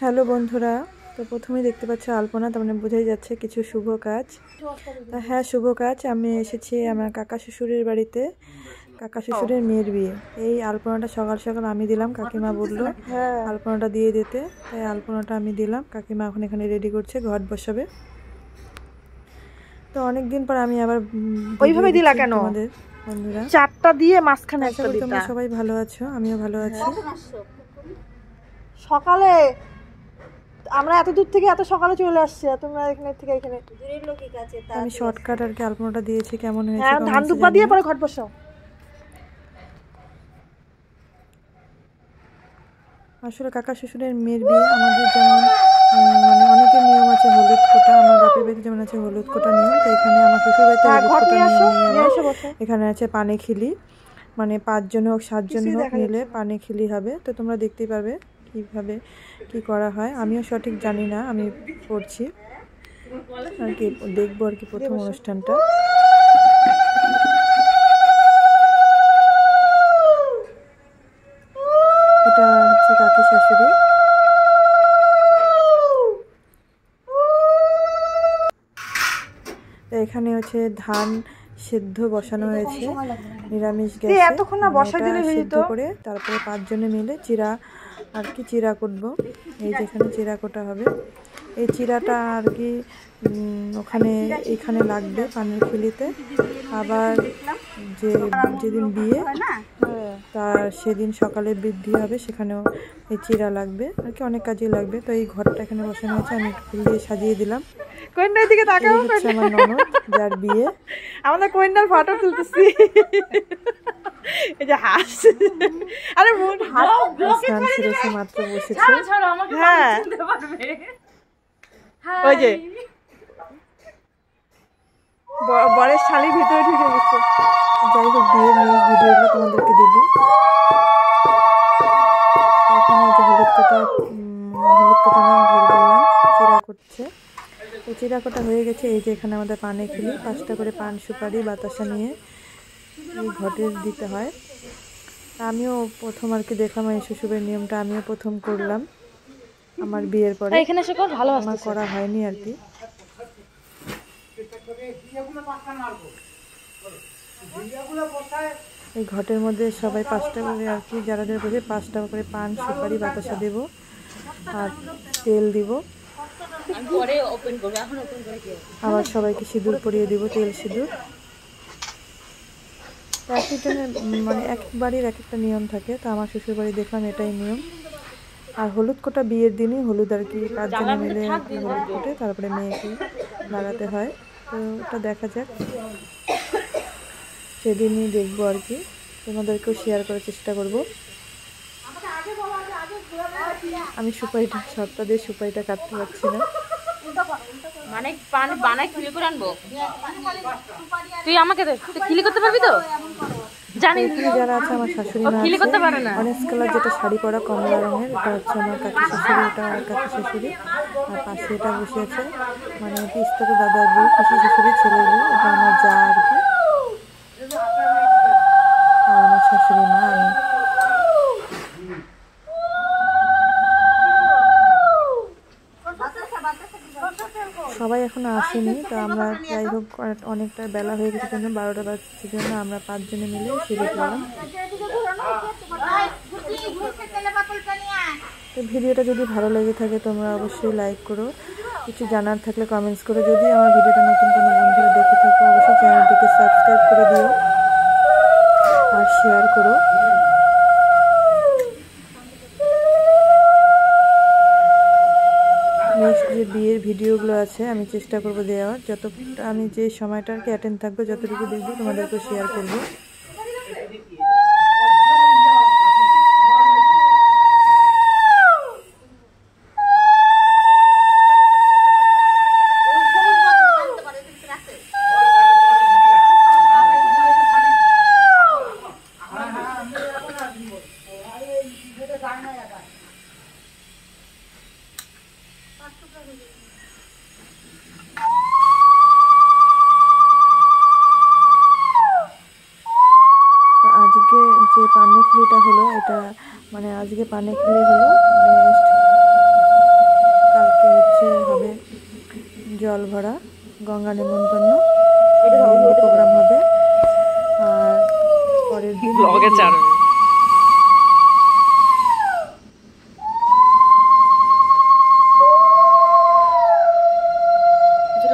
Hello বন্ধুরা, তো প্রথমেই দেখতে পাচ্ছ আলপনা, তার মানে বোঝাই যাচ্ছে কিছু শুভ কাজ। তা হ্যাঁ, শুভ কাজ। আমি এসেছি আমার কাকা শ্বশুরের বাড়িতে, কাকা শ্বশুরের মেয়ের বিয়ে। এই আলপনাটা সকাল সকাল আমি দিলাম, কাকিমা বললো আলপনাটা দিয়ে দিতে, তাই আলপনাটা আমি দিলাম। কাকিমা এখন এখানে রেডি করছে, ঘট বসাবে। তো অনেকদিন পর আমি আবার ওইভাবে দিলা কেন তোমাদের বন্ধুরা? চারটা দিয়ে মাঝখানে একটা দিতা। তোমরা সবাই ভালো আছো, আমিও ভালো আছি। সকালে আমরা এত দূর থেকে এত সকালে চলে আসছি, তোমরা এখানে থেকে এখানে দূরের লোকের কাছে। আমি শর্টকাট আর কি আলপনাটা দিয়েছি। কেমন হয়েছে? হ্যাঁ, ধান দুব্বা দিয়ে পরে ঘট বসাও। আসলে কাকা শ্বশুরের মেয়ের বিয়ে আমাদের যেমন মানে অনেকের নিয়ম আছে হলুদ কোটা, আমার বাপের বাড়িতে যেমন আছে হলুদ কোটা নিয়ম, তো এখানে আমার শ্বশুর বাড়িতে হলুদ কোটা নিয়ম। এখানে আছে পানে খিলি, মানে 5 জন হোক 7 জন হোক মিলে পানে খিলি হবে। তো তোমরা দেখতেই পারবে কিভাবে কি করা হয়। আমিও সঠিক জানি না, আমি পড়ছি আর কি, দেখবো আর কি প্রথম অনুষ্ঠানটা। এটা হচ্ছে কাকি শাশুড়ি। এখানে হচ্ছে ধান সেদ্ধ বসানো হয়েছে নিরামিষ গ্যাসে, সেদ্ধ করে তারপরে 5 জনে মিলে চিরা আর কি চিরা কুটবো। এই যেখানে চিরা কোটা হবে, এই চিরাটা আর কি এখানে লাগবে পানের খিলিতে। আবার যেদিন বিয়ে তার সেদিন সকালে বৃদ্ধি হবে, সেখানেও এই চিরা লাগবে আর কি, অনেক কাজে লাগবে। তো এই ঘরটা এখানে বসানো হয়েছে, আমি ফুল দিয়ে সাজিয়ে দিলাম। কোয়েন্ডার দিকে তাকাও, আমার ননদ যার বিয়ে, আমাদের কোয়েন্ডার ফটো তুলতেছি। এই যে হাস, আরে মন স্নান সেরে মাত্র বসেছে। হ্যাঁ, ওই যে বরের শালি ভিতরে ঢুকে গেছে। যাই হোক, বিয়ের নিউজ ভিডিওগুলো তোমাদেরকে দেবো। এখানে যে হলুদ কোটা বললাম চিরা করছে, তো চিরা কোটা হয়ে গেছে। এই যে এখানে আমাদের পানে খিলি, 5টা করে পান সুপারি বাতাসা নিয়ে এই ঘটে দিতে হয়। আমিও প্রথম আর কি দেখলাম এই শ্বশুরের নিয়মটা, আমিও প্রথম করলাম আমার বিয়ের পরে। এখানে এসে ভালো আমার করা হয়নি আর কি। এই ঘটের মধ্যে সবাই 5টা করে আর কি, যারা বসে 5টা করে পান সুপারি বাতাসা দেব আর তেল দিব। আবার সবাইকে সিঁদুর পরিয়ে দিব, তেল সিঁদুর। এক একজনের মানে এক বাড়ির এক একটা নিয়ম থাকে, তো আমার শ্বশুর বাড়ি দেখলাম এটাই নিয়ম। আর হলুদ কোটা বিয়ের দিনই হলুদ আর কি 5 জনে মিলে হলুদ কোটে তারপরে মেয়েকে লাগাতে হয়। তো ওটা দেখা যাক, সেদিনই দেখবো আর কি, তোমাদেরকেও শেয়ার করার চেষ্টা করব। আমি সুপারিটা সবটা দিয়ে সুপারিটা কাটতে পারছি না, মানে বানাই খিলি করে আনবো। তুই আমাকে দে, তুই খিলি করতে পারবি তো? জানি যারা আছে আমার শাশুড়ি মা খিলি করতে পারে না। অরেঞ্জ কালার যেটা শাড়ি পরা কমলা রঙের, এটা হচ্ছে আমার কাকি শাশুড়ি, এটা আমার কাকি শাশুড়ি। আর পাশে এটা বসে আছে মানে পিস্তত দাদার বউ, পিসি শাশুড়ির ছেলের বউ, এটা আমার যা আর কি। আর আমার শাশুড়ি মা, আমি। সবাই এখনো আসেনি, তো আমরা যাই হোক অনেকটা বেলা হয়ে গেছে জন্য 12টা বাজছে জন্য আমরা 5 জনে মিলে সিঁড়ি করলাম। তো ভিডিওটা যদি ভালো লেগে থাকে তোমরা অবশ্যই লাইক করো, কিছু জানার থাকলে কমেন্টস করো। যদি আমার ভিডিওটা নতুন কোনো বন্ধুরা দেখে থাকো অবশ্যই চ্যানেলটিকে সাবস্ক্রাইব করে দিও আর শেয়ার করো। নেক্সট যে বিয়ের ভিডিওগুলো আছে আমি চেষ্টা করবো দেওয়ার, যতটা আমি যে সময়টা আর কি অ্যাটেন্ড থাকবো, যতটুকু দেখবো তোমাদেরকে শেয়ার করবো। আজকে যে পানের খিলিটা হলো এটা মানে আজকে পানের খিলি হলো, নেক্সট কালকে হচ্ছে হবে জল ভরা, গঙ্গা নিমন্ত্রণ প্রোগ্রাম হবে, আর পরের দিন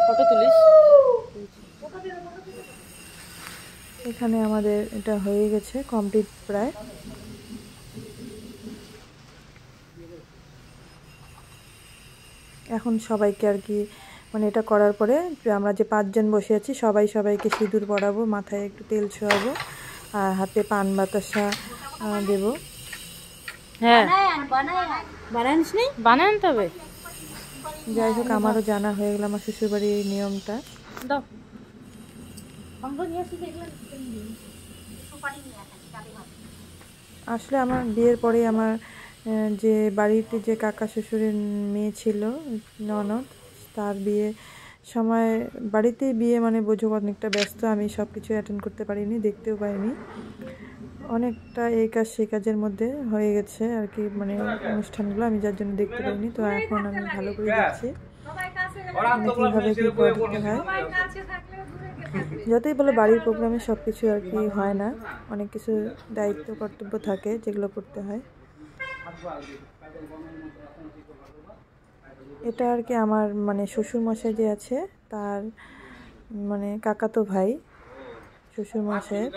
ফটো তুলিস। এখানে আমাদের এটা হয়ে গেছে কমপ্লিট প্রায়। এখন সবাইকে আর কি মানে এটা করার পরে আমরা যে 5 জন বসে আছি সবাইকে সিঁদুর পরাবো, মাথায় একটু তেল ছোঁয়াবো আর হাতে পান বাতাসা দেব। হ্যাঁ বানান তবে যাই হোক আমারও জানা হয়ে গেল আমার শ্বশুরবাড়ির এই নিয়মটা। দাও আসলে আমার বিয়ের পরে আমার যে বাড়িতে যে কাকা শ্বশুরের মেয়ে ছিল ননদ, তার বিয়ে সময় বাড়িতেই বিয়ে মানে বোঝো অনেকটা ব্যস্ত, আমি সব কিছু অ্যাটেন্ড করতে পারিনি, দেখতেও পারিনি, অনেকটা এই কাজ সেই কাজের মধ্যে হয়ে গেছে আর কি মানে অনুষ্ঠানগুলো আমি যার জন্য দেখতে পারিনি। তো এখন আমি ভালো করে দেখছি মানে কীভাবে কী করতে হয়। যতই বলো বাড়ির প্রোগ্রামে সব কিছু আর কি হয় না, অনেক কিছু দায়িত্ব কর্তব্য থাকে যেগুলো করতে হয়। এটা আর কি আমার মানে শ্বশুরমশাই যে আছে তার মানে কাকাতো ভাই শ্বশুরমশাইয়ের,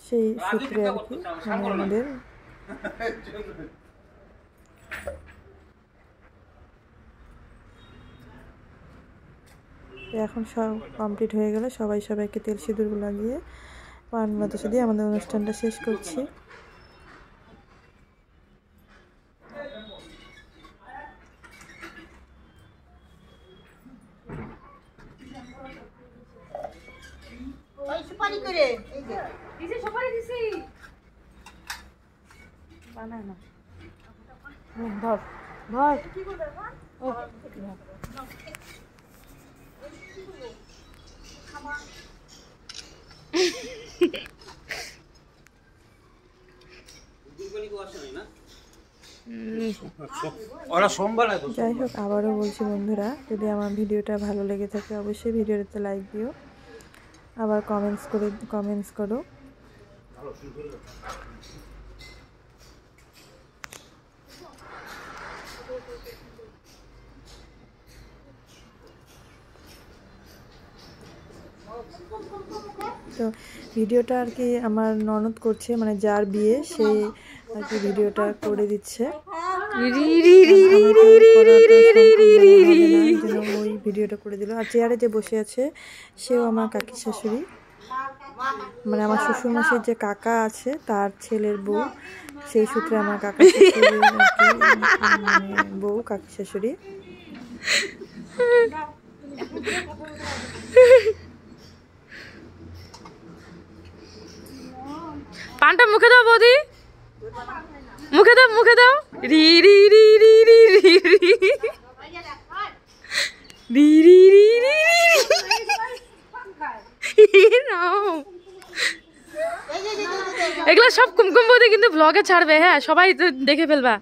সেই সূত্রে আর কি মানে আমাদের এখন সব কমপ্লিট হয়ে গেলে সবাইকে তেল সিঁদুর লাগিয়ে পান বাতাসা দিয়ে আমাদের অনুষ্ঠানটা শেষ করছি। ধর ধর যাই হোক আবারও বলছি বন্ধুরা, যদি আমার ভিডিওটা ভালো লেগে থাকে অবশ্যই ভিডিওটাতে লাইক দিও, আবার কমেন্টস করো। তো ভিডিওটা আর কি আমার ননদ করছে মানে যার বিয়ে সেই আর কি ভিডিওটা করে দিচ্ছে, ওই ভিডিওটা করে দিল। আর চেয়ারে যে বসে আছে সেও আমার কাকি শাশুড়ি, মানে আমার শ্বশুরমশাইয়ের যে কাকা আছে তার ছেলের বউ, সেই সূত্রে আমার কাকা শাশুড়ি মানে বউ কাকি শাশুড়ি। পানটা মুখে দাও বৌদি, মুখে দাও মুখে দাও, রি রি রি রি রি রি রি রি রি রি রি এগুলো সব কুমকুম বৌদি কিন্তু ব্লগে ছাড়বে, হ্যাঁ সবাই তো দেখে ফেলবা।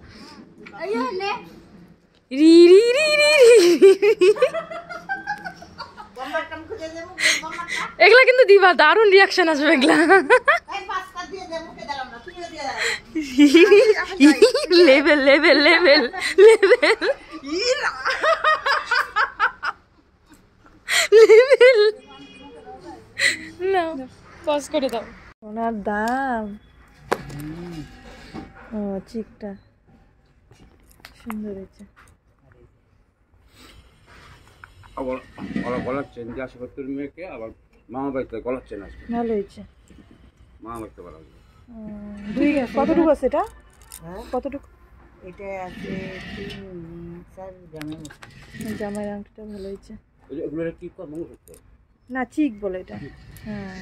রি রি রি রি এগুলা কিন্তু দিবা, দারুণ রিয়াকশন আসবে এগুলা। Level level level level level now pause করে দাও। ওনার দাম ও চিকটা সুন্দর হয়েছে। আবার গলার চেন দিয়ে আসবে তোর মেয়েকে, আবার মামা বাড়িতে গলার চেন আসবে, ভালো হয়েছে। মামা বাড়িতে বলা হবে। কতটুকু আছে এটা? কতটুকু? এটা আছে 3-4 গ্রামের মতো। জামাই আংটিটা ভালো হয়েছে। এগুলো কি কর মঙ্গলসূত্র না চিক বলে এটা। হ্যাঁ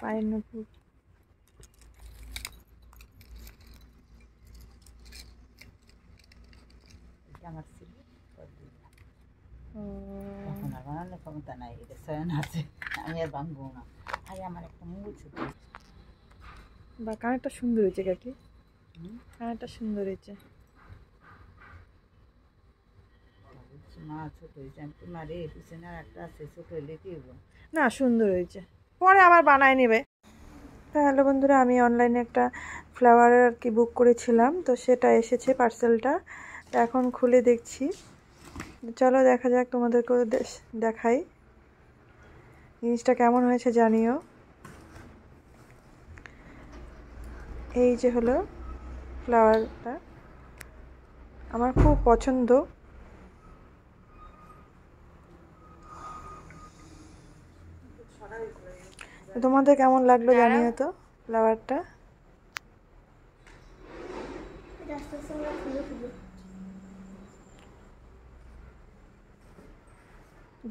পায়ের নপুর। আমার ছিল এখন আর বানানোর ক্ষমতা নাই, এটা সায়ন আছে, আমি আর ভাঙবো না। আরে আমার একটা মূল ছোট বা কানেরটা সুন্দর হয়েছে কাকি, কানেরটা সুন্দর হয়েছে। মা ছোট হয়েছে, আমি তো মারে পিছনে আর একটা আছে, ছোট হইলে কি হবো? না সুন্দর হয়েছে, পরে আবার বানায় নেবে। তো হ্যালো বন্ধুরা, আমি অনলাইনে একটা ফ্লাওয়ার আর কি বুক করেছিলাম, তো সেটা এসেছে পার্সেলটা। তো এখন খুলে দেখছি, চলো দেখা যাক, তোমাদেরকেও দেখাই জিনিসটা কেমন হয়েছে জানিও। এই যে হলো ফ্লাওয়ারটা, আমার খুব পছন্দ। তোমাদের কেমন লাগলো জানিও তো ফ্লাওয়ারটা।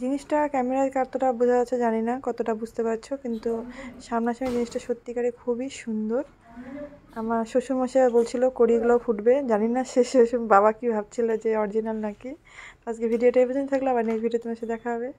জিনিসটা ক্যামেরায় কতটা বোঝা যাচ্ছে জানি না, কতটা বুঝতে পারছো, কিন্তু সামনাসামনি জিনিসটা সত্যিকারে খুবই সুন্দর। আমার শ্বশুরমশাই বলছিল কড়িগুলো ফুটবে, জানি না সে শ্বশুর বাবা কি ভাবছিল যে অরিজিনাল নাকি। আজকে ভিডিওটা এই পর্যন্ত থাকলে, আবার নেক্সট ভিডিও তোমার সাথে দেখা হবে।